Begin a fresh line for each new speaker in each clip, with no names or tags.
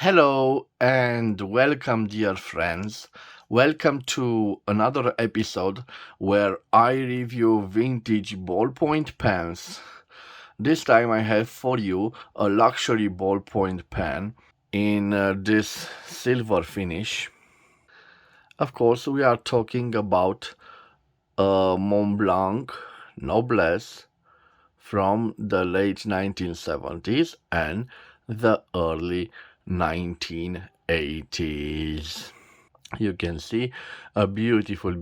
Hello and welcome, dear friends. Welcome to another episode where I review vintage ballpoint pens. This time I have for you a luxury ballpoint pen in this silver finish. Of course, we are talking about a Montblanc Noblesse from the late 1970s and the early 1980s. You can see a beautiful,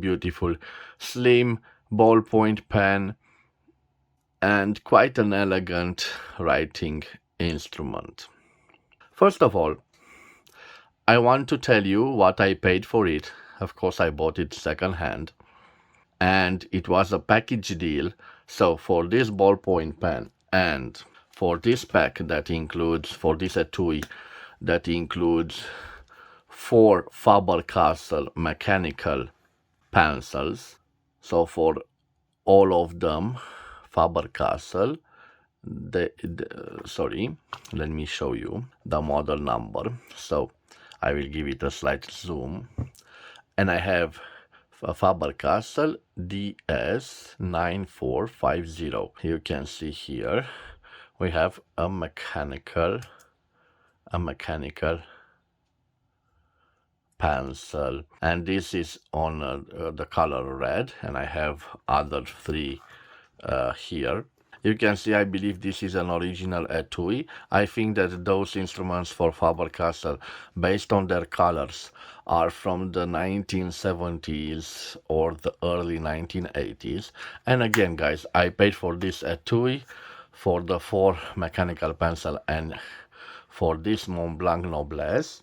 slim ballpoint pen and quite an elegant writing instrument. First of all, I want to tell you what I paid for it. Of course, I bought it secondhand, and it was a package deal. So for this ballpoint pen and for this pack that includes, for this etui, that includes four Faber-Castell mechanical pencils. So for all of them, Faber-Castell, sorry, let me show you the model number. So I will give it a slight zoom, and I have a Faber-Castell DS9450. You can see here we have a mechanical pencil, and this is on the color red, and I have other three here. You can see, I believe this is an original etui. I think that those instruments for Faber-Castell, based on their colors, are from the 1970s or the early 1980s. And again, guys, I paid for this etui, for the four mechanical pencil, and for this Montblanc Noblesse,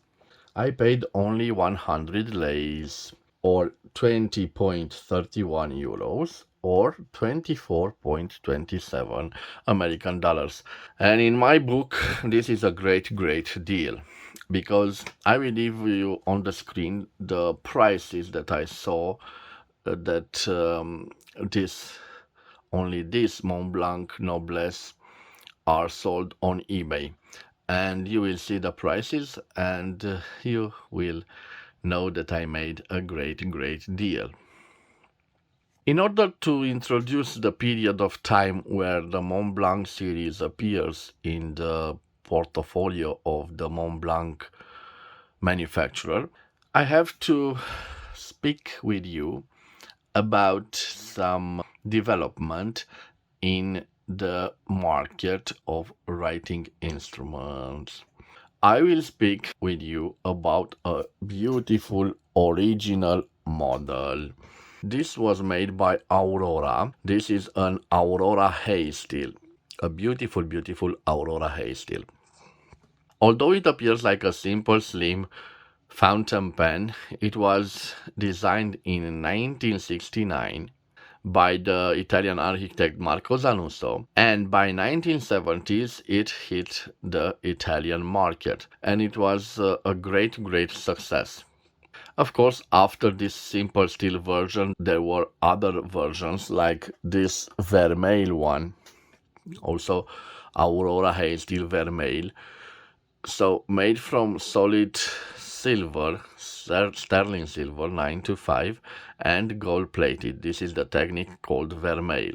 I paid only 100 leis, or 20.31 euros, or 24.27 American dollars. And in my book, this is a great deal, because I will leave you on the screen the prices that I saw that this only this Montblanc Noblesse are sold on eBay, and you will see the prices, and you will know that I made a great deal. In order to introduce the period of time where the Montblanc series appears in the portfolio of the Montblanc manufacturer, I have to speak with you about some development in the market of writing instruments. I will speak with you about a beautiful original model. This was made by Aurora. This is an Aurora hay steel, a beautiful Aurora hay steel. Although it appears like a simple, slim fountain pen, it was designed in 1969 by the Italian architect Marco Zanusso, and by 1970s it hit the Italian market, and it was a great success. Of course, after this simple steel version, there were other versions like this Vermeil one, also Aurora Hay Steel Vermeil. So made from solid silver, sterling silver 925, and gold plated. This is the technique called Vermeil.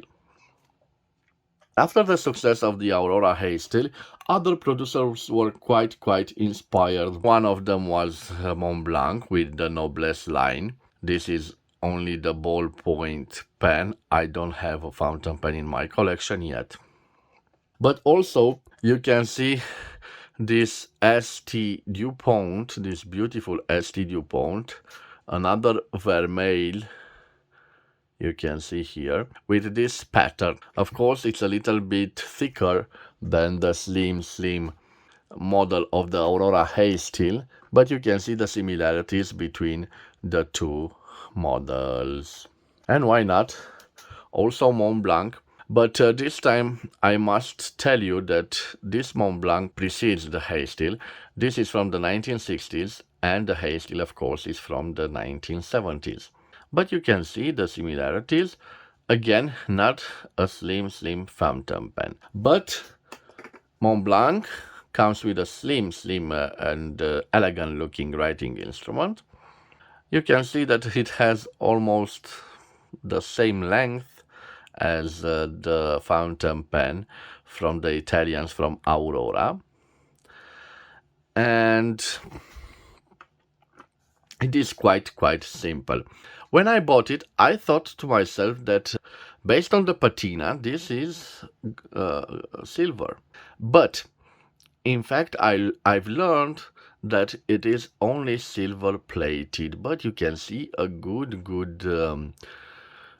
After the success of the Aurora Hay Steel, other producers were quite inspired. One of them was Montblanc with the Noblesse line. This is only the ballpoint pen. I don't have a fountain pen in my collection yet. But also, you can see this ST DuPont, this beautiful ST DuPont, another Vermeil, you can see here, with this pattern. Of course, it's a little bit thicker than the slim model of the Aurora Hay Steel, but you can see the similarities between the two models. And why not? Also Montblanc. But this time I must tell you that this Montblanc precedes the Hay Steel. This is from the 1960s, and the Hay Steel, of course, is from the 1970s. But you can see the similarities. Again, not a slim fountain pen. But Montblanc comes with a slim and elegant looking writing instrument. You can see that it has almost the same length as the fountain pen from the Italians from Aurora. And it is quite simple. When I bought it, I thought to myself that based on the patina, this is silver. But in fact, I've learned that it is only silver plated, but you can see a good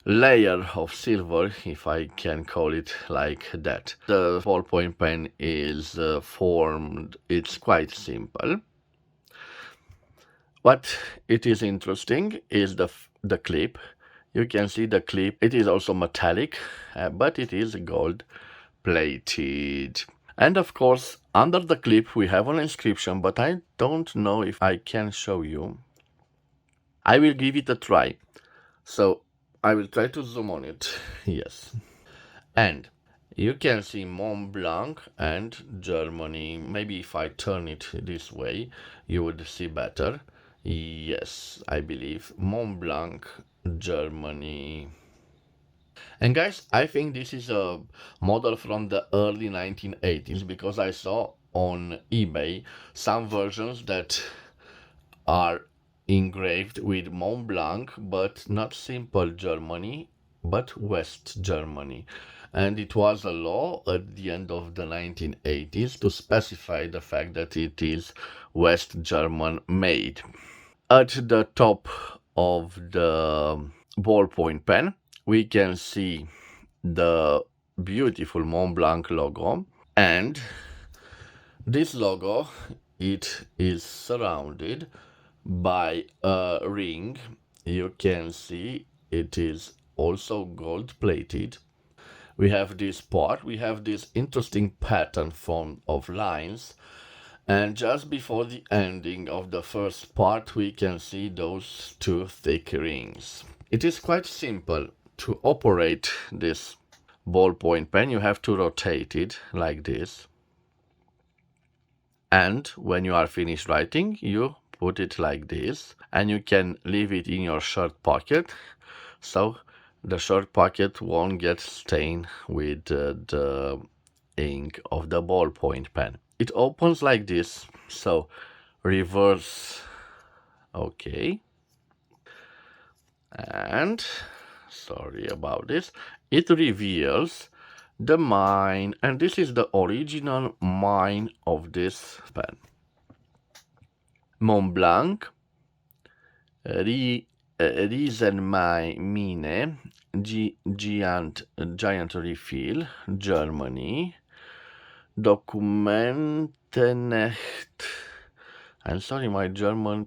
layer of silver, if I can call it like that. The ballpoint pen is formed, it's quite simple. What it is interesting is the clip. You can see the clip. It is also metallic, but it is gold plated. And of course, under the clip we have an inscription, but I don't know if I can show you. I will give it a try. So I will try to zoom on it. Yes. And you can see Montblanc and Germany. Maybe if I turn it this way, you would see better. Yes, I believe Montblanc, Germany. And guys, I think this is a model from the early 1980s because I saw on eBay some versions that are engraved with Mont Blanc, but not simple Germany, but West Germany. And it was a law at the end of the 1980s to specify the fact that it is West German made. At the top of the ballpoint pen, we can see the beautiful Mont Blanc logo, and this logo, it is surrounded by a ring. You can see it is also gold plated. We have this part, we have this interesting pattern form of lines, and just before the ending of the first part we can see those two thick rings. It is quite simple to operate this ballpoint pen. You have to rotate it like this, and when you are finished writing you put it like this, and you can leave it in your shirt pocket so the shirt pocket won't get stained with the ink of the ballpoint pen. It opens like this, so reverse, okay, and sorry about this, it reveals the mine, and this is the original mine of this pen. Montblanc, Riesenmine, giant refill, Germany, Dokumentenecht. I'm sorry, my German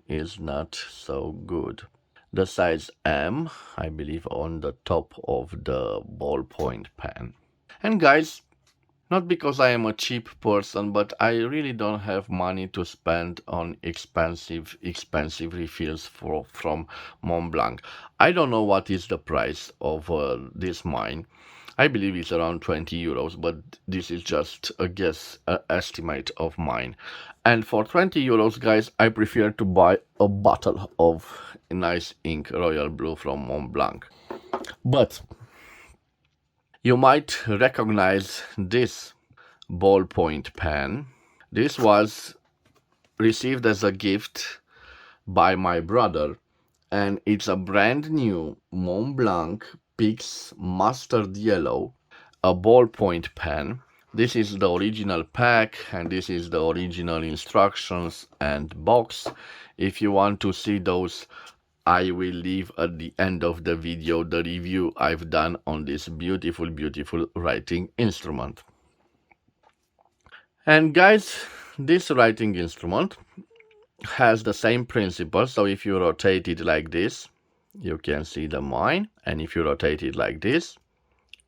is not so good. The size M, I believe, on the top of the ballpoint pen. And guys, not because I am a cheap person, but I really don't have money to spend on expensive refills from Montblanc. I don't know what is the price of this mine. I believe it's around 20 euros, but this is just a guess, estimate of mine. And for 20 euros, guys, I prefer to buy a bottle of nice ink, Royal Blue from Montblanc. But you might recognize this ballpoint pen. This was received as a gift by my brother, and it's a brand new Montblanc Pix Mustard Yellow, a ballpoint pen. This is the original pack, and this is the original instructions and box. If you want to see those, I will leave at the end of the video the review I've done on this beautiful writing instrument. And guys, this writing instrument has the same principle. So if you rotate it like this, you can see the mine, and if you rotate it like this,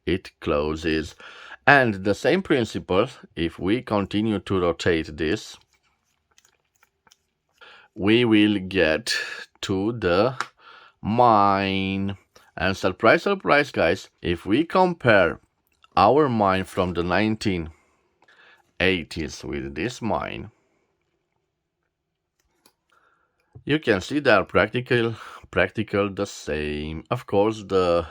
it closes. And the same principle, if we continue to rotate this, we will get to the mine. And surprise, guys, if we compare our mine from the 1980s 1980s with this mine. You can see they are practical the same. Of course, the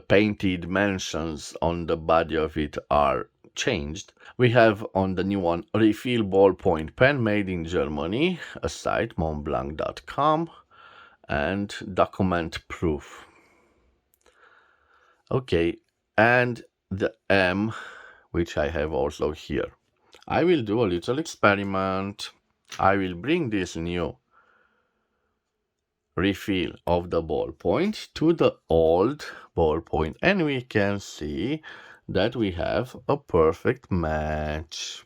painted mentions on the body of it are changed. We have on the new one refill ballpoint pen made in Germany, a site montblanc.com, and document proof. Okay, and the M, which I have also here. I will do a little experiment. I will bring this new refill of the ballpoint to the old ballpoint, and we can see that we have a perfect match.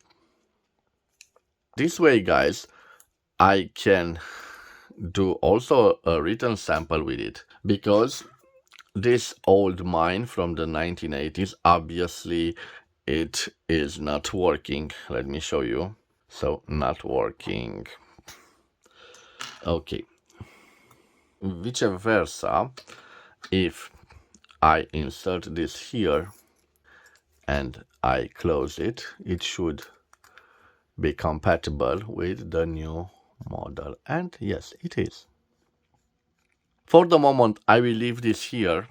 This way, guys, I can do also a written sample with it, because this old mine from the 1980s, obviously it is not working. Let me show you. So, not working. Okay, vice versa, if I insert this here and I close it, it should be compatible with the new model. And yes, it is. For the moment, I will leave this here.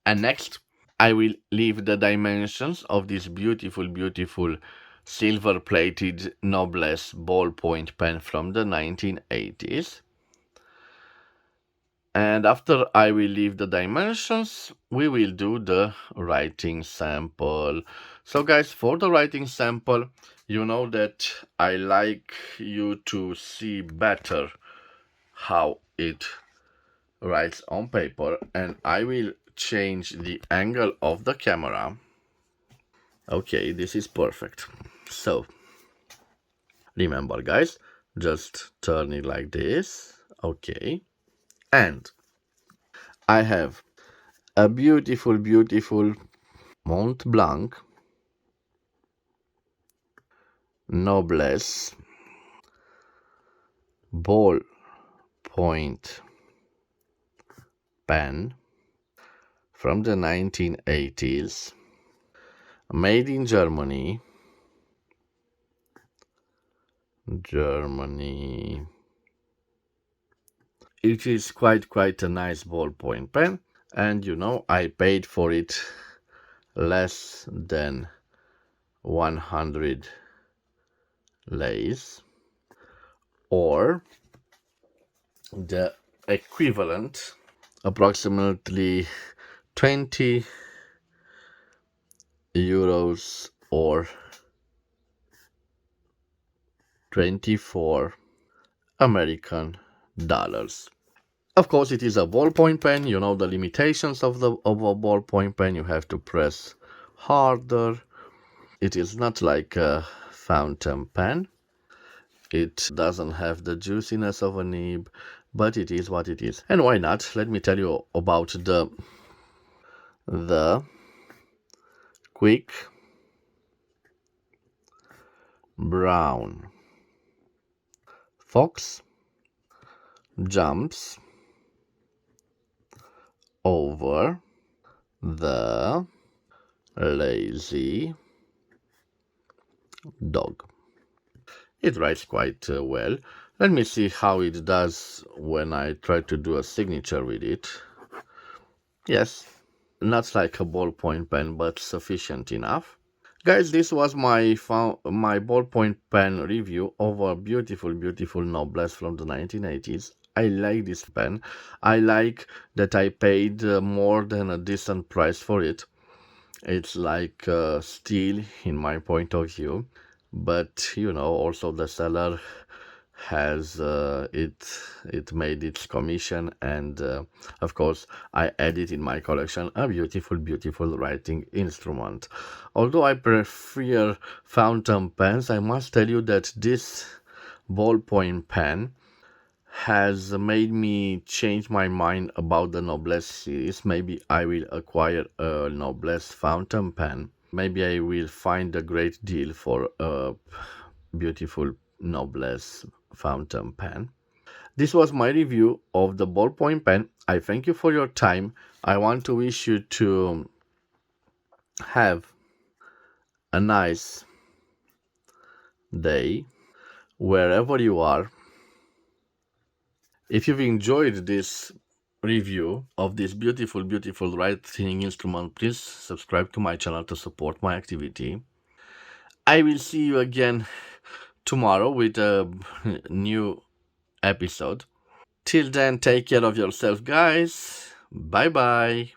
And next, I will leave the dimensions of this beautiful, beautiful silver-plated Noblesse ballpoint pen from the 1980s. And after I will leave the dimensions, we will do the writing sample. So guys, for the writing sample, you know that I like you to see better how it writes on paper, and I will change the angle of the camera. Okay, this is perfect. So, remember guys, just turn it like this. Okay. And I have a beautiful, beautiful Montblanc Noblesse ball point pen from the 1980s, made in Germany. Germany. It is quite a nice ballpoint pen, and you know I paid for it less than 100 lays, or the equivalent, approximately 20 euros or 24 American dollars. Of course, it is a ballpoint pen. You know the limitations of a ballpoint pen. You have to press harder. It is not like a fountain pen. It doesn't have the juiciness of a nib, but it is what it is. And why not? Let me tell you about the quick brown fox jumps over the lazy dog. It writes quite well. Let me see how it does when I try to do a signature with it. Yes, not like a ballpoint pen, but sufficient enough. Guys, this was my ballpoint pen review of a beautiful, beautiful Noblesse from the 1980s. I like this pen. I like that I paid more than a decent price for it. It's like steal in my point of view, but you know, also the seller has it made its commission, and of course I added in my collection a beautiful, beautiful writing instrument. Although I prefer fountain pens, I must tell you that this ballpoint pen has made me change my mind about the Noblesse series. Maybe I will acquire a Noblesse fountain pen. Maybe I will find a great deal for a beautiful Noblesse fountain pen. This was my review of the ballpoint pen. I thank you for your time. I want to wish you to Have a nice day wherever you are. If you've enjoyed this review of this beautiful, beautiful writing instrument, please subscribe to my channel to support my activity. I will see you again tomorrow with a new episode. Till then, take care of yourself, guys. Bye bye.